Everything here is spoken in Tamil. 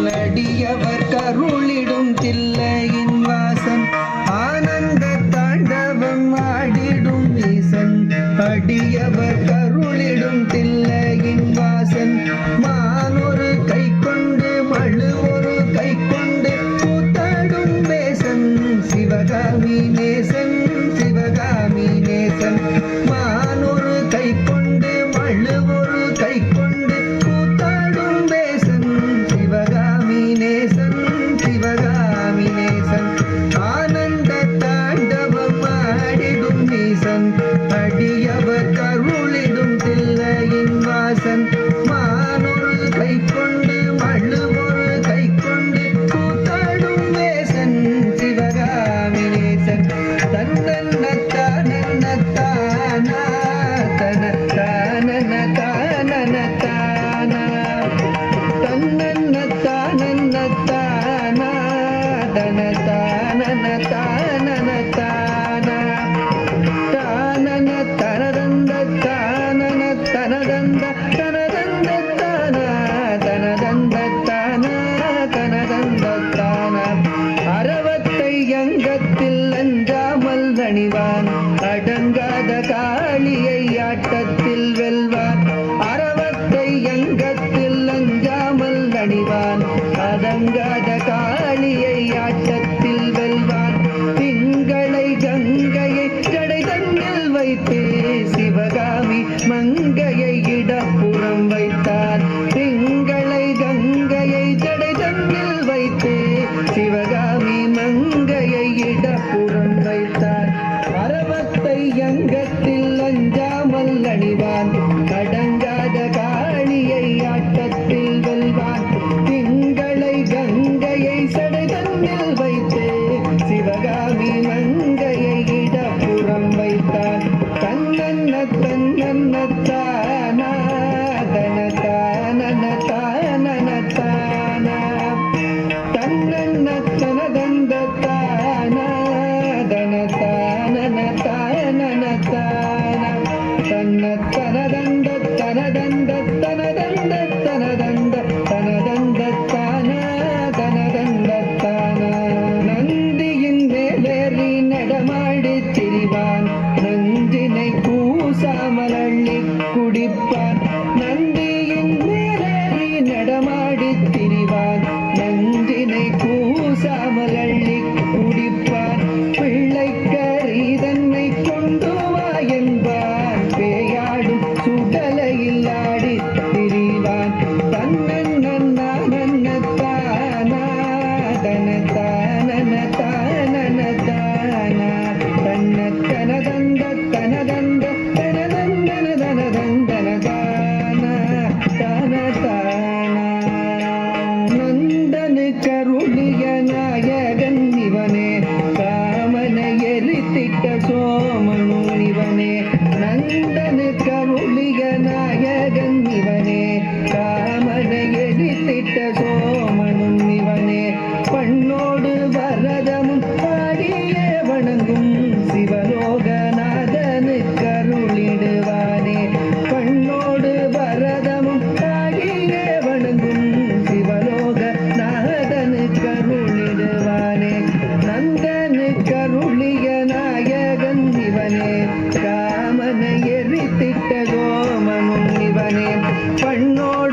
அடியவர் கருளிடும் தில்லையின் வாசன் ஆனந்த தாண்டவம் ஆடிடும் ஈசன் அடியவர் கருளிடும் தில்லையின் வாசன் மானொரு கை கொண்டு மழு ஒரு கை கொண்டு கூத்தாடும் வேசன் சிவகாமி நேசன் சிவகாமி நேசன் மானொரு கை கொண்டு மழு ஒரு கை கொண்டு கூத்தாடும் வேசன் சிவகாமி நேசன் சிவகாமி நேசன் ஆனந்த தாண்டவம் ஆடிடும் ஈசன் அடியவர் கருளிடும் தில்லையின் வாசன் மானொரு கை கொண்டு மழு ஒரு கை கொண்டு கூத்தாடும் வேசன் சிவகாமி நேசன் தன்னன்னத்தானன்னத்தானா தனத்தானனத்தானனத்தானா தன்னன்னத்தானன்னத்தானா தனத்தானனத்தானனத்தானா தானன தனதந்த தானன தனதந்த தனதந்த தானா தனதந்த தானா தனதந்த தானா அரவத்தை அங்கத்தில் அஞ்சாமல் அணிவான் அடங்காத காளியை ஆட்டத்தில் வெல்வான் அரவத்தை அங்கத்தில் அஞ்சாமல் அணிவான் அடங்காத காளியை ஆட்டத்தில் வெல்வான் திங்களை கங்கையை ஜடை தன்னில் வைத்து சிவகாமி மங்கையை இடப்புறம் வைத்தார் திங்களை கங்கையை ஜடை தன்னில் வைத்து சிவகாமி மங்கையை இடப்புறம் வைத்தார் அரவத்தை அங்கத்தில் அஞ்சாமல் அணிவான் அடங்காத காளியை ஆட்டத்தில் வெல்வான் திங்களை கங்கையை சடை தன்னில் வைத்து சிவகாமி மங்கையை இடப்புறம் வைத்தான் தன்னன்ன தன்னன்னத்தானா தனத்தானனத்தானனத்தானா தன்னன்ன தனதந்தத்தானா தனத்தானனத்தானனத்தானா தன்னத்தனதந்த தனதந்த தனதந்த தனதந்த தனதந்தத்தானா தனதந்தத்தானா நந்தியின் மேலேறி நடமாடி திரிவான் நஞ்சினை கூசாமல் அள்ளி குடிப்பான் நந்தியின் மேலேறி நடமாடி திரிவான் நஞ்சினை கூசாமல் அள்ளி குடிப்பான் பிள்ளைக்கரி தன்னை கொண்டு வா என்பான் பேயாடும் சுடலையில் ஆடி திரிவான் தன்னன்னத்தானா தனத்தானனத்தானனத்தானா தன்னத்தனதந்த தனதந்த தனதந்தனதனதந்தனதானா தனதானா நந்தனு கருளிய நாயகன் இவனே காமனை எரித்திட்ட சோமனு இவனே நந்தனு கருளிய நாயகன் இவனே காமனை எரித்திட்ட சோமனும் இவனே பண்ணோடு வரதமும் பாடியே வணங்கும் சிவலோகநாதனு கருளிடுவானே பண்ணோடு வரதமும் பாடியே வணங்கும் சிவலோகநாதனு கருளிடுவானே நந்தனு கருளிய நாயகன் இவனே காமனை எரித்திட்ட கோமனும் இவனே பண்ணோடு